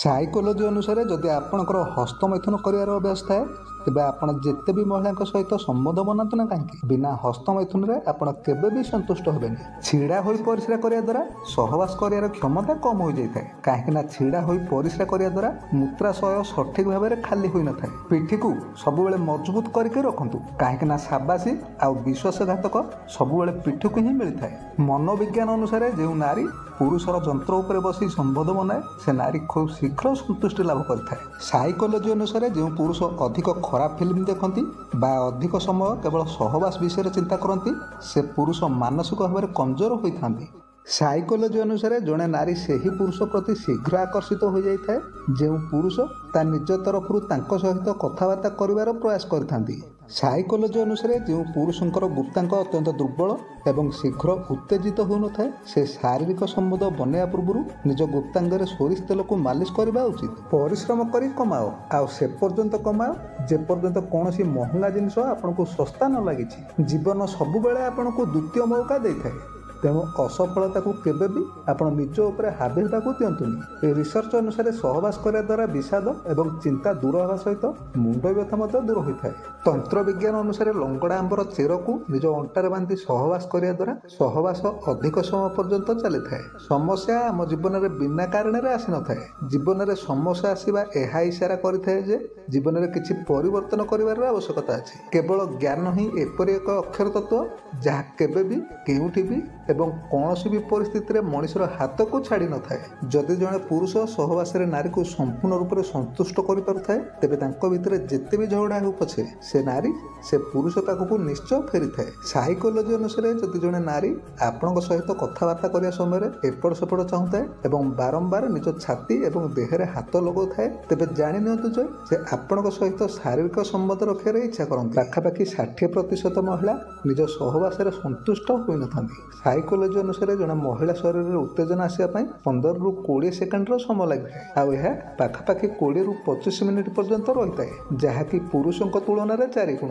Psychology ଅନୁସାରେ ଯଦି ଆପଣଙ୍କର ହସ୍ତମୈଥୁନ କରିବାର ଅଭ୍ୟାସ ଥାଏ ତେବେ ଆପଣ ଯେତେ ବି ମହିଳାଙ୍କ ସହିତ ସମ୍ବନ୍ଧ ବନାନ୍ତୁ ନା କାହିଁକି ବିନା ହସ୍ତମୈଥୁନରେ ଆପଣ କେବେ ବି ସନ୍ତୁଷ୍ଟ ହେବେନି। ଛିଡ଼ା ହୋଇ ପରିସ୍ରା କରିବା ଦ୍ୱାରା ସହବାସ କରିବାର କ୍ଷମତା କମ୍ ହୋଇଯାଇଥାଏ, କାହିଁକିନା ଛିଡ଼ା ହୋଇ ପରିସ୍ରା କରିବା ଦ୍ୱାରା ମୂତ୍ରାଶୟ ସଠିକ୍ ଭାବରେ ଖାଲି ହୋଇନଥାଏ। ପିଠିକୁ ସବୁବେଳେ ମଜବୁତ କରିକି ରଖନ୍ତୁ, କାହିଁକିନା ସାବାସୀ ଆଉ ବିଶ୍ୱାସଘାତକ ସବୁବେଳେ ପିଠିକୁ ହିଁ ମିଳିଥାଏ। ମନୋବିଜ୍ଞାନ ଅନୁସାରେ ଯେଉଁ ନାରୀ ପୁରୁଷର ଯନ୍ତ୍ର ଉପରେ ବସି ସମ୍ବନ୍ଧ ବନାଏ ସେ ନାରୀ ଖୁବ୍ ଶୀଘ୍ର ସନ୍ତୁଷ୍ଟି ଲାଭ କରିଥାଏ। ସାଇକୋଲୋଜି ଅନୁସାରେ ଯେଉଁ ପୁରୁଷ ଅଧିକ ଖରାପ ଫିଲ୍ମ ଦେଖନ୍ତି ବା ଅଧିକ ସମୟ କେବଳ ସହବାସ ବିଷୟରେ ଚିନ୍ତା କରନ୍ତି ସେ ପୁରୁଷ ମାନସିକ ଭାବରେ କମଜୋର ହୋଇଥାନ୍ତି। ସାଇକୋଲୋଜି ଅନୁସାରେ ଜଣେ ନାରୀ ସେହି ପୁରୁଷ ପ୍ରତି ଶୀଘ୍ର ଆକର୍ଷିତ ହୋଇଯାଇଥାଏ ଯେଉଁ ପୁରୁଷ ତା ନିଜ ତରଫରୁ ତାଙ୍କ ସହିତ କଥାବାର୍ତ୍ତା କରିବାର ପ୍ରୟାସ କରିଥାନ୍ତି। ସାଇକୋଲୋଜି ଅନୁସାରେ ଯେଉଁ ପୁରୁଷଙ୍କର ଗୁପ୍ତାଙ୍ଗ ଅତ୍ୟନ୍ତ ଦୁର୍ବଳ ଏବଂ ଶୀଘ୍ର ଉତ୍ତେଜିତ ହେଉନଥାଏ ସେ ଶାରୀରିକ ସମ୍ବନ୍ଧ ବନେଇବା ପୂର୍ବରୁ ନିଜ ଗୁପ୍ତାଙ୍ଗରେ ସୋରିଷ ତେଲକୁ ମାଲିସ କରିବା ଉଚିତ। ପରିଶ୍ରମ କରି କମାଅ, ଆଉ ସେ ପର୍ଯ୍ୟନ୍ତ କମାଅ ଯେପର୍ଯ୍ୟନ୍ତ କୌଣସି ମହଙ୍ଗା ଜିନିଷ ଆପଣଙ୍କୁ ଶସ୍ତା ନ ଲାଗିଛି। ଜୀବନ ସବୁବେଳେ ଆପଣଙ୍କୁ ଦ୍ୱିତୀୟ ମୌକା ଦେଇଥାଏ, ତେଣୁ ଅସଫଳତାକୁ କେବେ ବି ଆପଣ ନିଜ ଉପରେ ହାବି ହେବାକୁ ଦିଅନ୍ତୁନି। ରିସର୍ଚ୍ଚ ଅନୁସାରେ ସହବାସ କରିବା ଦ୍ୱାରା ବିଷାଦ ଏବଂ ଚିନ୍ତା ଦୂର ହେବା ସହିତ ମୁଣ୍ଡ ବ୍ୟଥା ମଧ୍ୟ ଦୂର ହୋଇଥାଏ। ତନ୍ତ୍ର ବିଜ୍ଞାନ ଅନୁସାରେ ଲଙ୍ଗଡ଼ା ଆମ୍ବର ଚେରକୁ ନିଜ ଅଣ୍ଟାରେ ବାନ୍ଧି ସହବାସ କରିବା ଦ୍ୱାରା ସହବାସ ଅଧିକ ସମୟ ପର୍ଯ୍ୟନ୍ତ ଚାଲିଥାଏ। ସମସ୍ୟା ଆମ ଜୀବନରେ ବିନା କାରଣରେ ଆସିନଥାଏ। ଜୀବନରେ ସମସ୍ୟା ଆସିବା ଏହା ଇସାରା କରିଥାଏ ଯେ ଜୀବନରେ କିଛି ପରିବର୍ତ୍ତନ କରିବାର ଆବଶ୍ୟକତା ଅଛି। କେବଳ ଜ୍ଞାନ ହିଁ ଏପରି ଏକ ଅକ୍ଷର ତତ୍ତ୍ୱ ଯାହା କେବେ ବି କେଉଁଠି ବି ଏବଂ କୌଣସି ବି ପରିସ୍ଥିତିରେ ମଣିଷର ହାତକୁ ଛାଡ଼ି ନଥାଏ। ଯଦି ଜଣେ ପୁରୁଷ ସହବାସରେ ନାରୀକୁ ସମ୍ପୂର୍ଣ୍ଣ ରୂପରେ ସନ୍ତୁଷ୍ଟ କରିପାରୁଥାଏ ତେବେ ତାଙ୍କ ଭିତରେ ଯେତେ ବି ଝଗଡ଼ା ହେଉ ପଛେ ସେ ନାରୀ ସେ ପୁରୁଷ ପାଖକୁ ନିଶ୍ଚୟ ଫେରିଥାଏ। ସାଇକୋଲୋଜି ଅନୁସାରେ ଯଦି ଜଣେ ନାରୀ ଆପଣଙ୍କ ସହିତ କଥାବାର୍ତ୍ତା କରିବା ସମୟରେ ଏପଟ ସେପଟ ଚାହୁଁଥାଏ ଏବଂ ବାରମ୍ବାର ନିଜ ଛାତି ଏବଂ ଦେହରେ ହାତ ଲଗାଉଥାଏ ତେବେ ଜାଣି ନିଅନ୍ତୁ ଯେ ସେ ଆପଣଙ୍କ ସହିତ ଶାରୀରିକ ସମ୍ବନ୍ଧ ରଖିବାର ଇଚ୍ଛା କରନ୍ତି। ପାଖାପାଖି 60% ମହିଳା ନିଜ ସହବାସରେ ସନ୍ତୁଷ୍ଟ ହୋଇନଥାନ୍ତି। ସାଇକୋଲୋଜି ଅନୁସାରେ ଜଣେ ମହିଳା ଶରୀରରେ ଉତ୍ତେଜନା ଆସିବା ପାଇଁ 15ରୁ 20 ସେକେଣ୍ଡର ସମୟ ଲାଗିଥାଏ, ଆଉ ଏହା ପାଖାପାଖି 20ରୁ 25 ମିନିଟ୍ ପର୍ଯ୍ୟନ୍ତ ରହିଥାଏ, ଯାହାକି ପୁରୁଷଙ୍କ ତୁଳନାରେ 4 ଗୁଣ।